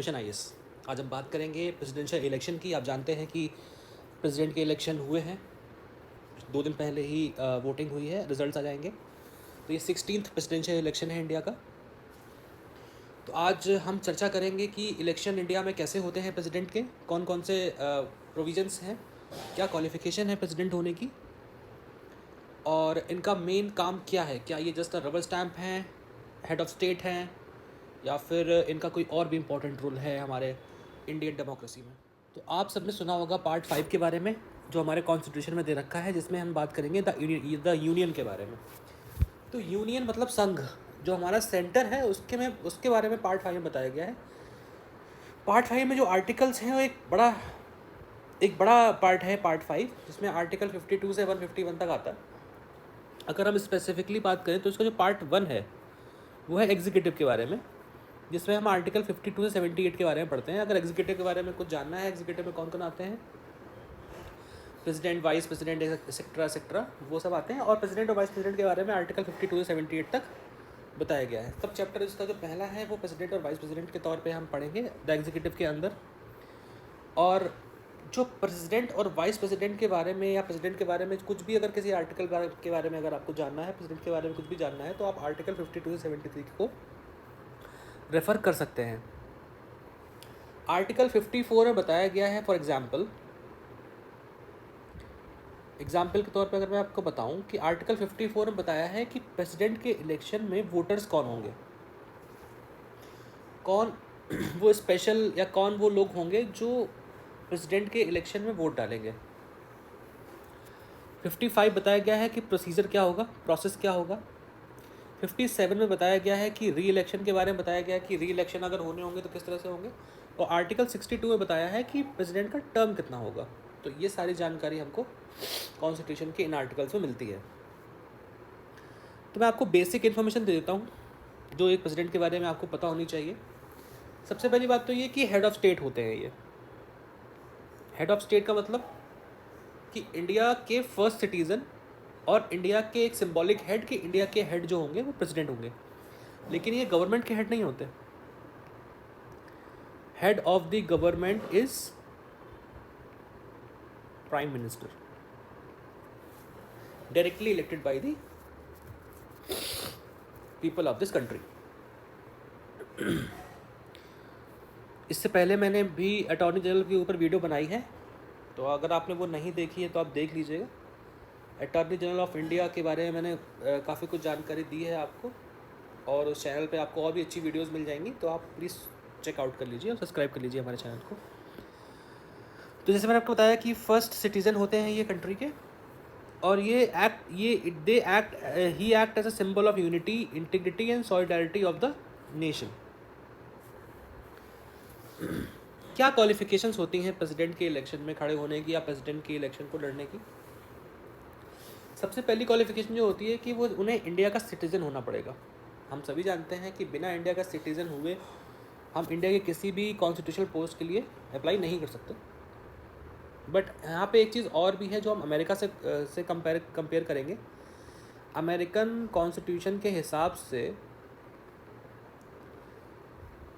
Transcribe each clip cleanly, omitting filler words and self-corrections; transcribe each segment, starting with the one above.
Mission IAS. आज हम बात करेंगे प्रेसिडेंशियल इलेक्शन की। आप जानते हैं कि प्रेसिडेंट के इलेक्शन हुए हैं, 2 दिन पहले ही वोटिंग हुई है, रिजल्ट्स आ जाएंगे। तो ये 16th प्रेसिडेंशियल इलेक्शन है इंडिया का। तो आज हम चर्चा करेंगे कि इलेक्शन इंडिया में कैसे होते हैं प्रेसिडेंट के, कौन कौन से प्रोविजंस हैं, क्या क्वालिफिकेशन है प्रेसिडेंट होने की, और इनका मेन काम क्या है। क्या ये जस्ट रबर स्टैम्प हैं, हेड ऑफ स्टेट हैं, या फिर इनका कोई और भी इम्पोर्टेंट रोल है हमारे इंडियन डेमोक्रेसी में। तो आप सबने सुना होगा पार्ट 5 के बारे में, जो हमारे कॉन्स्टिट्यूशन में दे रखा है, जिसमें हम बात करेंगे द यूनियन के बारे में। तो यूनियन मतलब संघ, जो हमारा सेंटर है उसके बारे में पार्ट 5 में बताया गया है। पार्ट 5 में जो आर्टिकल्स हैं वो एक बड़ा पार्ट है, पार्ट 5, जिसमें आर्टिकल 52 से 151 तक आता है। अगर हम स्पेसिफिकली बात करें तो इसका जो पार्ट 1 है वो है एग्जीक्यूटिव के बारे में, जिसमें हम आर्टिकल 52 से 78 के बारे में पढ़ते हैं। अगर एग्जीक्यूटिव के बारे में कुछ जानना है, एग्जीक्यूटिव में कौन कौन आते हैं, president, vice president, etcetera etcetera, वो सब आते हैं। और प्रेसिडेंट और वाइस प्रेसिडेंट के बारे में आर्टिकल 52 से 78 तक बताया गया है। सब चैप्टर इसका जो पहला है वो प्रेसिडेंट और वाइस प्रेसिडेंट के तौर पे हम पढ़ेंगे द एग्जीक्यूटिव के अंदर। और जो प्रेसिडेंट और वाइस प्रेसिडेंट के बारे में या प्रेसिडेंट के बारे में कुछ भी, अगर किसी आर्टिकल के बारे में अगर आपको जानना है, प्रेसिडेंट के बारे में कुछ भी जानना है, तो आप आर्टिकल 52 से 73 को रेफ़र कर सकते हैं। आर्टिकल 54 में बताया गया है, फॉर एग्जाम्पल के तौर पे अगर मैं आपको बताऊं कि आर्टिकल 54 में बताया है कि प्रेसिडेंट के इलेक्शन में वोटर्स कौन होंगे, कौन वो स्पेशल या कौन वो लोग होंगे जो प्रेसिडेंट के इलेक्शन में वोट डालेंगे। 55 बताया गया है कि प्रोसीजर क्या होगा, प्रोसेस क्या होगा। 57 में बताया गया है कि री इलेक्शन के बारे में बताया गया है कि री इलेक्शन अगर होने होंगे तो किस तरह से होंगे। और आर्टिकल 62 में बताया है कि प्रेसिडेंट का टर्म कितना होगा। तो ये सारी जानकारी हमको कॉन्स्टिट्यूशन के इन आर्टिकल्स में मिलती है। तो मैं आपको बेसिक इन्फॉर्मेशन दे देता हूँ जो एक प्रेसिडेंट के बारे में आपको पता होनी चाहिए। सबसे पहली बात तो ये कि हेड ऑफ स्टेट होते हैं ये। हेड ऑफ स्टेट का मतलब कि इंडिया के फर्स्ट सिटीज़न और इंडिया के एक सिंबॉलिक हेड, कि इंडिया के हेड जो होंगे वो प्रेसिडेंट होंगे। लेकिन ये गवर्नमेंट के हेड नहीं होते। Head of the government is prime minister, directly elected by the people of this country. इससे पहले मैंने भी अटॉर्नी जनरल के ऊपर वीडियो बनाई है, तो अगर आपने वो नहीं देखी है तो आप देख लीजिएगा। अटॉर्नी जनरल ऑफ इंडिया के बारे में मैंने काफ़ी कुछ जानकारी दी है आपको, और उस चैनल पे आपको और भी अच्छी वीडियोस मिल जाएंगी, तो आप प्लीज़ चेकआउट कर लीजिए और सब्सक्राइब कर लीजिए हमारे चैनल को। तो जैसे मैंने आपको बताया कि फर्स्ट सिटीज़न होते हैं ये कंट्री के, और he act as a symbol of unity, integrity and solidarity of the nation. क्या क्वालिफिकेशंस होती हैं प्रेसिडेंट के इलेक्शन में खड़े होने की या प्रेसिडेंट के इलेक्शन को लड़ने की। सबसे पहली क्वालिफिकेशन जो होती है कि वो उन्हें इंडिया का सिटीज़न होना पड़ेगा। हम सभी जानते हैं कि बिना इंडिया का सिटीज़न हुए हम इंडिया के किसी भी कॉन्स्टिट्यूशनल पोस्ट के लिए अप्लाई नहीं कर सकते। बट यहाँ पे एक चीज़ और भी है जो हम अमेरिका से कंपेयर करेंगे। अमेरिकन कॉन्स्टिट्यूशन के हिसाब से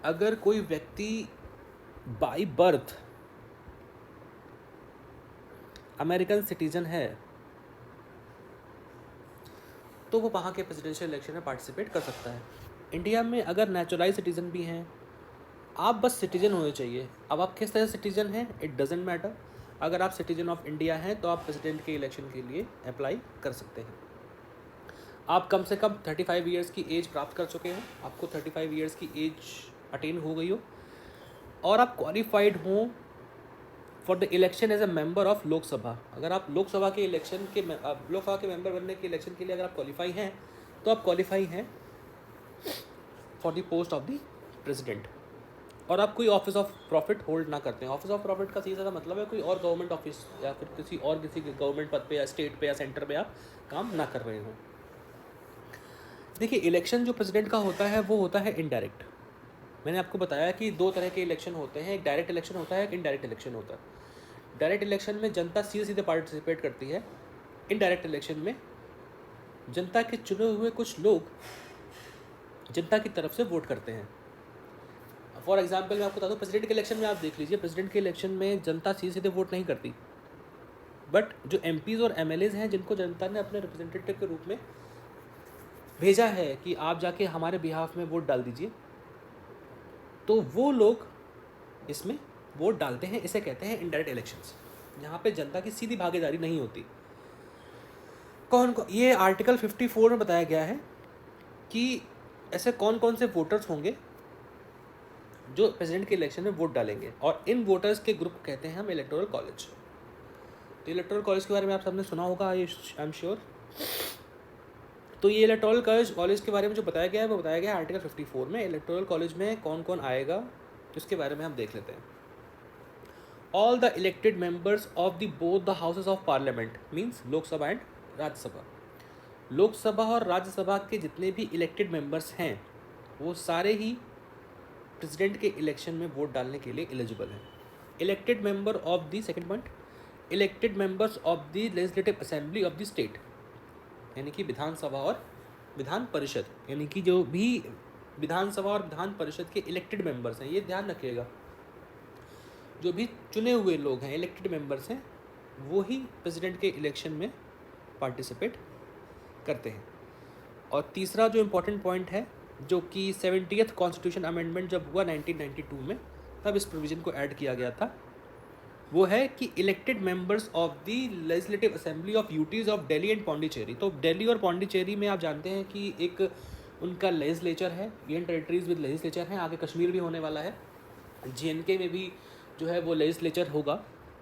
अगर कोई व्यक्ति बाय बर्थ अमेरिकन सिटीज़न है तो वो वहाँ के प्रेसिडेंशियल इलेक्शन में पार्टिसिपेट कर सकता है। इंडिया में अगर नेचुरलाइज सिटीज़न भी हैं, आप बस सिटीज़न होने चाहिए। अब आप किस तरह सिटीज़न हैं इट डजेंट मैटर। अगर आप सिटीज़न ऑफ इंडिया हैं तो आप प्रेसिडेंट के इलेक्शन के लिए अप्लाई कर सकते हैं। आप कम से कम 35 ईयर्स की एज प्राप्त कर चुके हैं, आपको 35 ईयर्स की एज अटेन हो गई हो, और आप क्वालिफाइड हों for the election as a member of Lok Sabha. अगर आप लोकसभा के मेंबर बनने के इलेक्शन के लिए अगर आप क्वालिफाई हैं तो आप क्वालिफाई हैं for the post of the president. और आप कोई ऑफिस ऑफ प्रॉफिट होल्ड ना करते हैं। ऑफिस ऑफ प्रॉफिट का सीधा सा मतलब है कोई और गवर्नमेंट ऑफिस या फिर किसी गवर्नमेंट पद पे या स्टेट पे या सेंटर पे आप काम ना कर रहे हों। देखिए, इलेक्शन जो प्रेसिडेंट का होता है वो होता है इनडायरेक्ट। मैंने आपको बताया कि 2 तरह के इलेक्शन होते हैं, एक डायरेक्ट इलेक्शन होता है, एक इनडायरेक्ट इलेक्शन होता है। डायरेक्ट इलेक्शन में जनता सीधे सीधे पार्टिसिपेट करती है। इनडायरेक्ट इलेक्शन में जनता के चुने हुए कुछ लोग जनता की तरफ से वोट करते हैं। फॉर एग्जांपल मैं आपको बता दूँ, प्रेसिडेंट के इलेक्शन में आप देख लीजिए, प्रेसिडेंट के इलेक्शन में जनता सीधे सीधे वोट नहीं करती, बट जो एमपीज़ और एमएलएज़ हैं जिनको जनता ने अपने रिप्रेजेंटेटिव के रूप में भेजा है कि आप जाके हमारे बिहाफ में वोट डाल दीजिए, तो वो लोग इसमें वोट डालते हैं। इसे कहते हैं इनडायरेक्ट इलेक्शंस, जहाँ पे जनता की सीधी भागीदारी नहीं होती। ये आर्टिकल 54 में बताया गया है कि ऐसे कौन कौन से वोटर्स होंगे जो प्रेसिडेंट के इलेक्शन में वोट डालेंगे, और इन वोटर्स के ग्रुप कहते हैं हम इलेक्टोरल कॉलेज। तो इलेक्टोरल कॉलेज के बारे में आप सबने सुना होगा, आई एम श्योर। तो ये इलेक्टोरल कॉलेज के बारे में जो बताया गया है वो बताया गया है आर्टिकल 54 में। इलेक्टोरल कॉलेज में कौन कौन आएगा इसके बारे में हम देख लेते हैं। All the elected members of the both the houses of parliament, means Lok Sabha and Rajya Sabha. Lok Sabha और राज्यसभा के जितने भी इलेक्टेड मेंबर्स हैं वो सारे ही प्रेसिडेंट के इलेक्शन में वोट डालने के लिए एलिजिबल हैं। Elected member of the, second point, elected members of the legislative assembly of the state, यानी कि विधानसभा और विधान परिषद, यानी कि जो भी विधानसभा और विधान परिषद के इलेक्टेड मेंबर्स हैं, ये ध्यान रखिएगा, जो भी चुने हुए लोग हैं, इलेक्टेड मेंबर्स हैं, वो ही प्रेसिडेंट के इलेक्शन में पार्टिसिपेट करते हैं। और तीसरा जो इम्पोर्टेंट पॉइंट है, जो कि 70th कॉन्स्टिट्यूशन अमेंडमेंट जब हुआ 1992 में, तब इस प्रोविज़न को ऐड किया गया था, वो है कि elected members of the legislative assembly of UTs of Delhi and Pondicherry. तो दिल्ली और पौंडीचेरी में आप जानते हैं कि एक उनका लेजिस्लेचर है, यूनियन टेरिटरीज विद लेजिस्लेचर हैं, आगे कश्मीर भी होने वाला है, JNK में भी जो है वो लेजिस्लेचर होगा।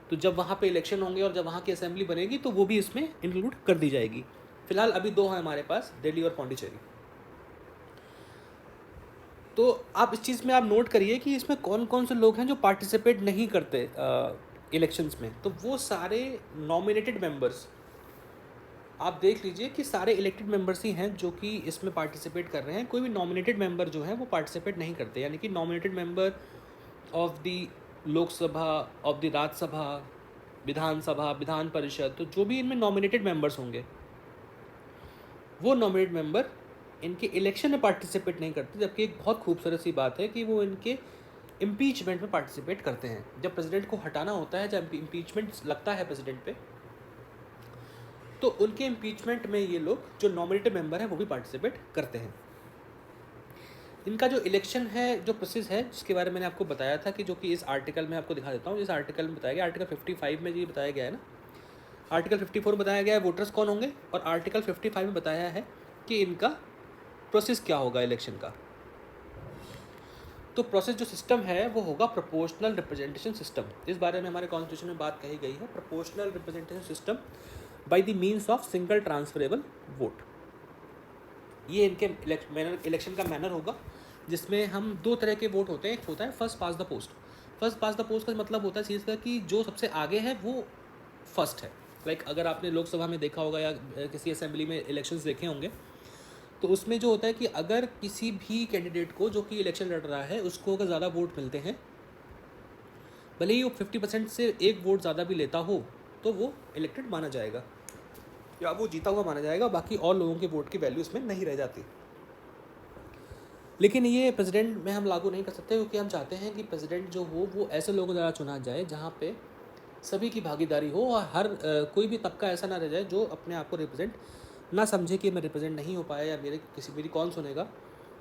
तो जब वहाँ पे इलेक्शन होंगे और जब वहाँ की असेंबली बनेगी तो वो भी इसमें इंक्लूड कर दी जाएगी। फिलहाल अभी दो हैं हमारे पास, दिल्ली और पौंडीचेरी। तो आप इस चीज़ में आप नोट करिए कि इसमें कौन कौन से लोग हैं जो पार्टिसिपेट नहीं करते इलेक्शंस में। तो वो सारे नॉमिनेटेड मेंबर्स, आप देख लीजिए कि सारे इलेक्टेड मेंबर्स ही हैं जो कि इसमें पार्टिसिपेट कर रहे हैं। कोई भी नॉमिनेटेड मेंबर जो है वो पार्टिसिपेट नहीं करते, यानी कि nominated member of the Lok Sabha, of the Rajya Sabha, Vidhan Sabha, Vidhan Parishad, तो जो भी इनमें नॉमिनेटेड मेंबर्स होंगे वो नॉमिनेटेड मेंबर इनके इलेक्शन में पार्टिसिपेट नहीं करते। जबकि एक बहुत खूबसूरत सी बात है कि वो इनके इम्पीचमेंट में पार्टिसिपेट करते हैं। जब प्रेसिडेंट को हटाना होता है, जब इम्पीचमेंट लगता है प्रेसिडेंट पे, तो उनके इम्पीचमेंट में ये लोग जो नॉमिनेटेड मेंबर हैं वो भी पार्टिसिपेट करते हैं। इनका जो इलेक्शन है, जो प्रोसेस है, जिसके बारे में मैंने आपको बताया था कि जो कि इस आर्टिकल में आपको दिखा देता हूँ। इस आर्टिकल में बताया गया, आर्टिकल 55 में ये बताया गया है ना, आर्टिकल 54 में बताया गया है वोटर्स कौन होंगे, और आर्टिकल 55 में बताया है कि इनका प्रोसेस क्या होगा इलेक्शन का। तो प्रोसेस जो सिस्टम है वो होगा प्रोपोर्शनल रिप्रेजेंटेशन सिस्टम। इस बारे में हमारे कॉन्स्टिट्यूशन में बात कही गई है, proportional representation system by the means of single transferable vote. ये इनके इलेक्शन का मैनर होगा, जिसमें हम दो तरह के वोट होते हैं। एक होता है first pass the post. First pass the post का मतलब होता है चीज़ का कि जो सबसे आगे है वो फर्स्ट है। लाइक अगर आपने लोकसभा में देखा होगा या किसी असेंबली में इलेक्शंस देखे होंगे, तो उसमें जो होता है कि अगर किसी भी कैंडिडेट को जो कि इलेक्शन लड़ रहा है उसको अगर ज़्यादा वोट मिलते हैं, भले ही वो 50% से एक वोट ज़्यादा भी लेता हो, तो वो इलेक्टेड माना जाएगा या वो जीता हुआ माना जाएगा। बाकी और लोगों के वोट की वैल्यू इसमें नहीं रह जाती। लेकिन ये प्रेसिडेंट में हम लागू नहीं कर सकते, क्योंकि हम चाहते हैं कि प्रेसिडेंट जो हो वो ऐसे लोगों द्वारा चुना जाए जहाँ पे सभी की भागीदारी हो, और हर कोई भी तबका ऐसा ना रह जाए जो अपने आप को रिप्रेजेंट ना समझे कि मैं रिप्रेजेंट नहीं हो पाया या मेरी कौन सुनेगा।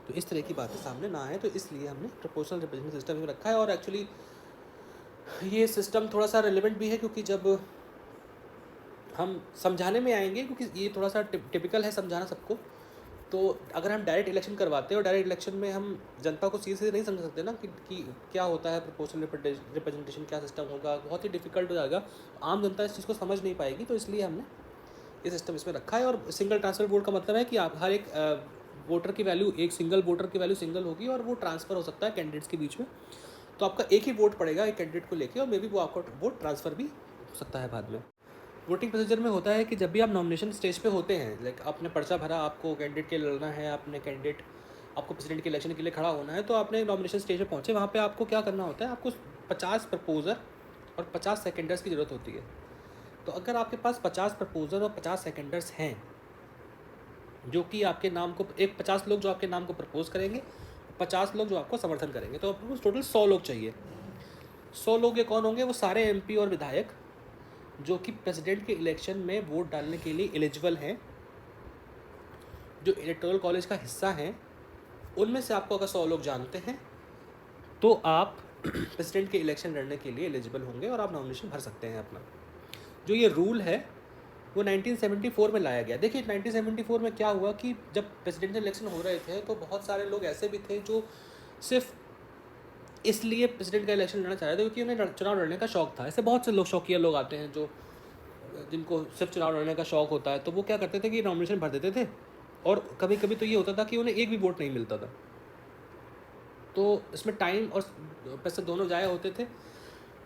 तो इस तरह की बातें सामने ना आए, तो इसलिए हमने प्रोपोर्शनल रिप्रेजेंटेशन सिस्टम में रखा है। और एक्चुअली ये सिस्टम थोड़ा सा रेलिवेंट भी है, क्योंकि जब हम समझाने में आएंगे, क्योंकि ये थोड़ा सा टिपिकल है समझाना सबको, तो अगर हम डायरेक्ट इलेक्शन करवाते हैं और डायरेक्ट इलेक्शन में हम जनता को सीधे नहीं समझ सकते ना कि क्या होता है प्रोपोर्शनल रिप्रेजेंटेशन, क्या सिस्टम होगा, बहुत ही डिफिकल्ट हो जाएगा, आम जनता इस चीज़ को समझ नहीं पाएगी। तो इसलिए हमने ये सिस्टम इसमें रखा है। और सिंगल ट्रांसफर वोट का मतलब है कि आप हर एक वोटर की वैल्यू, एक सिंगल वोटर की वैल्यू सिंगल होगी, और वो ट्रांसफ़र हो सकता है कैंडिडेट्स के बीच में। तो आपका एक ही वोट पड़ेगा एक कैंडिडेट को लेके, और मे बी वो आपका वोट ट्रांसफ़र भी हो सकता है बाद में। वोटिंग प्रोसीजर में होता है कि जब भी आप नॉमिनेशन स्टेज पे होते हैं, लाइक आपने पर्चा भरा, आपको कैंडिडेट के लिए लड़ना है, आपको प्रेसिडेंट के इलेक्शन के लिए खड़ा होना है, तो आपने नॉमिनेशन स्टेज पे पहुँचे, वहाँ पे आपको क्या करना होता है, आपको 50 प्रपोजर और 50 सेकेंडर्स की ज़रूरत होती है। तो अगर आपके पास 50 प्रपोजर और 50 सेकेंडर्स हैं, जो कि आपके नाम को, एक 50 लोग जो आपके नाम को प्रपोज करेंगे, 50 लोग जो आपको समर्थन करेंगे, तो आपको टोटल 100 लोग चाहिए। 100 लोग ये कौन होंगे? वो सारे एमपी और विधायक जो कि प्रेसिडेंट के इलेक्शन में वोट डालने के लिए एलिजिबल हैं, जो इलेक्टोरल कॉलेज का हिस्सा हैं। उनमें से आपको अगर 100 लोग जानते हैं तो आप प्रेसिडेंट के इलेक्शन लड़ने के लिए एलिजिबल होंगे और आप नॉमिनेशन भर सकते हैं अपना। जो ये रूल है वो 1974 में लाया गया। देखिए 1974 में क्या हुआ कि जब प्रेसिडेंशियल इलेक्शन हो रहे थे तो बहुत सारे लोग ऐसे भी थे जो सिर्फ इसलिए प्रेसिडेंट का इलेक्शन लड़ना चाह रहे थे क्योंकि उन्हें चुनाव लड़ने का शौक था। ऐसे बहुत से लोग, शौकिया लोग आते हैं जो जिनको सिर्फ चुनाव लड़ने का शौक होता है, तो वो क्या करते थे कि नॉमिनेशन भर देते थे और कभी कभी तो ये होता था कि उन्हें एक भी वोट नहीं मिलता था। तो इसमें टाइम और पैसे दोनों ज़ाया होते थे।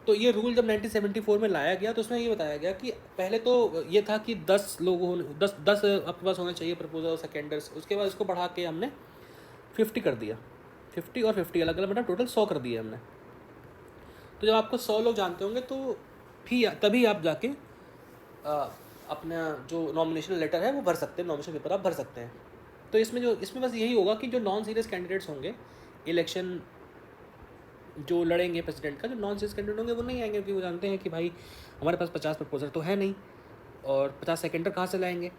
तो ये रूल जब 1974 में लाया गया तो उसमें ये बताया गया कि पहले तो ये था कि 10 लोग 10 आपके पास होने चाहिए प्रपोजल सेकेंडर्स। उसके बाद इसको बढ़ा के हमने 50 कर दिया, 50 और 50 अलग अलग, मतलब टोटल 100 कर दिए हमने। तो जब आपको 100 लोग जानते होंगे तो तभी आप जाके अपना जो नॉमिनेशन लेटर है वो भर सकते हैं, नॉमिनेशन पेपर आप भर सकते हैं। तो इसमें बस यही होगा कि जो नॉन सीरियस कैंडिडेट्स होंगे इलेक्शन जो लड़ेंगे प्रेसिडेंट का, जो नॉन सीरियस कैंडिडेट होंगे वो नहीं आएंगे क्योंकि वो जानते हैं कि भाई हमारे पास 50 प्रपोजल तो है नहीं और 50 सेकेंडर कहाँ से लाएंगे।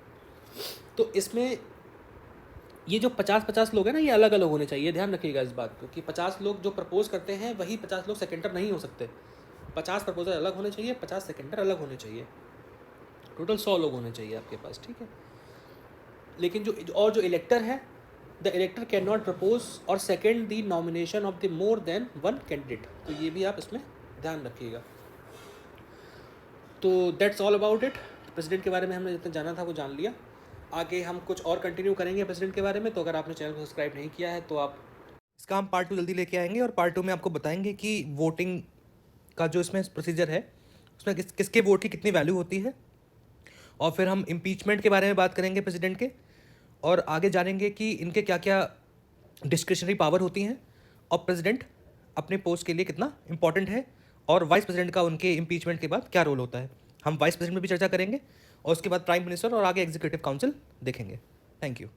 तो इसमें ये जो 50-50 लोग हैं ना, ये अलग अलग होने चाहिए, ध्यान रखिएगा इस बात को कि 50 लोग जो प्रपोज करते हैं वही 50 लोग सेकेंडर नहीं हो सकते। 50 प्रपोजल अलग होने चाहिए, 50 सेकेंडर अलग होने चाहिए, टोटल 100 लोग होने चाहिए आपके पास, ठीक है। लेकिन जो इलेक्टर है, the elector cannot propose or second the nomination of the more than one candidate. तो ये भी आप इसमें ध्यान रखिएगा। तो that's all about it. President के बारे में हमने जितना जाना था वो जान लिया। आगे हम कुछ और कंटिन्यू करेंगे प्रेसिडेंट के बारे में। तो अगर आपने चैनल को सब्सक्राइब नहीं किया है तो आप इसका हम पार्ट 2 जल्दी लेके आएंगे और पार्ट 2 में आपको बताएंगे कि वोटिंग का जो इसमें प्रोसीजर है उसमें किसके वोट की कितनी वैल्यू होती है। और फिर हम इम्पीचमेंट के बारे में बात करेंगे प्रेसिडेंट के, और आगे जानेंगे कि इनके क्या क्या डिस्क्रिशनरी पावर होती हैं और प्रेसिडेंट अपने पोस्ट के लिए कितना इंपॉर्टेंट है, और वाइस प्रेसिडेंट का उनके इम्पीचमेंट के बाद क्या रोल होता है। हम वाइस प्रेसिडेंट में भी चर्चा करेंगे और उसके बाद प्राइम मिनिस्टर और आगे एग्जीक्यूटिव काउंसिल देखेंगे। Thank you.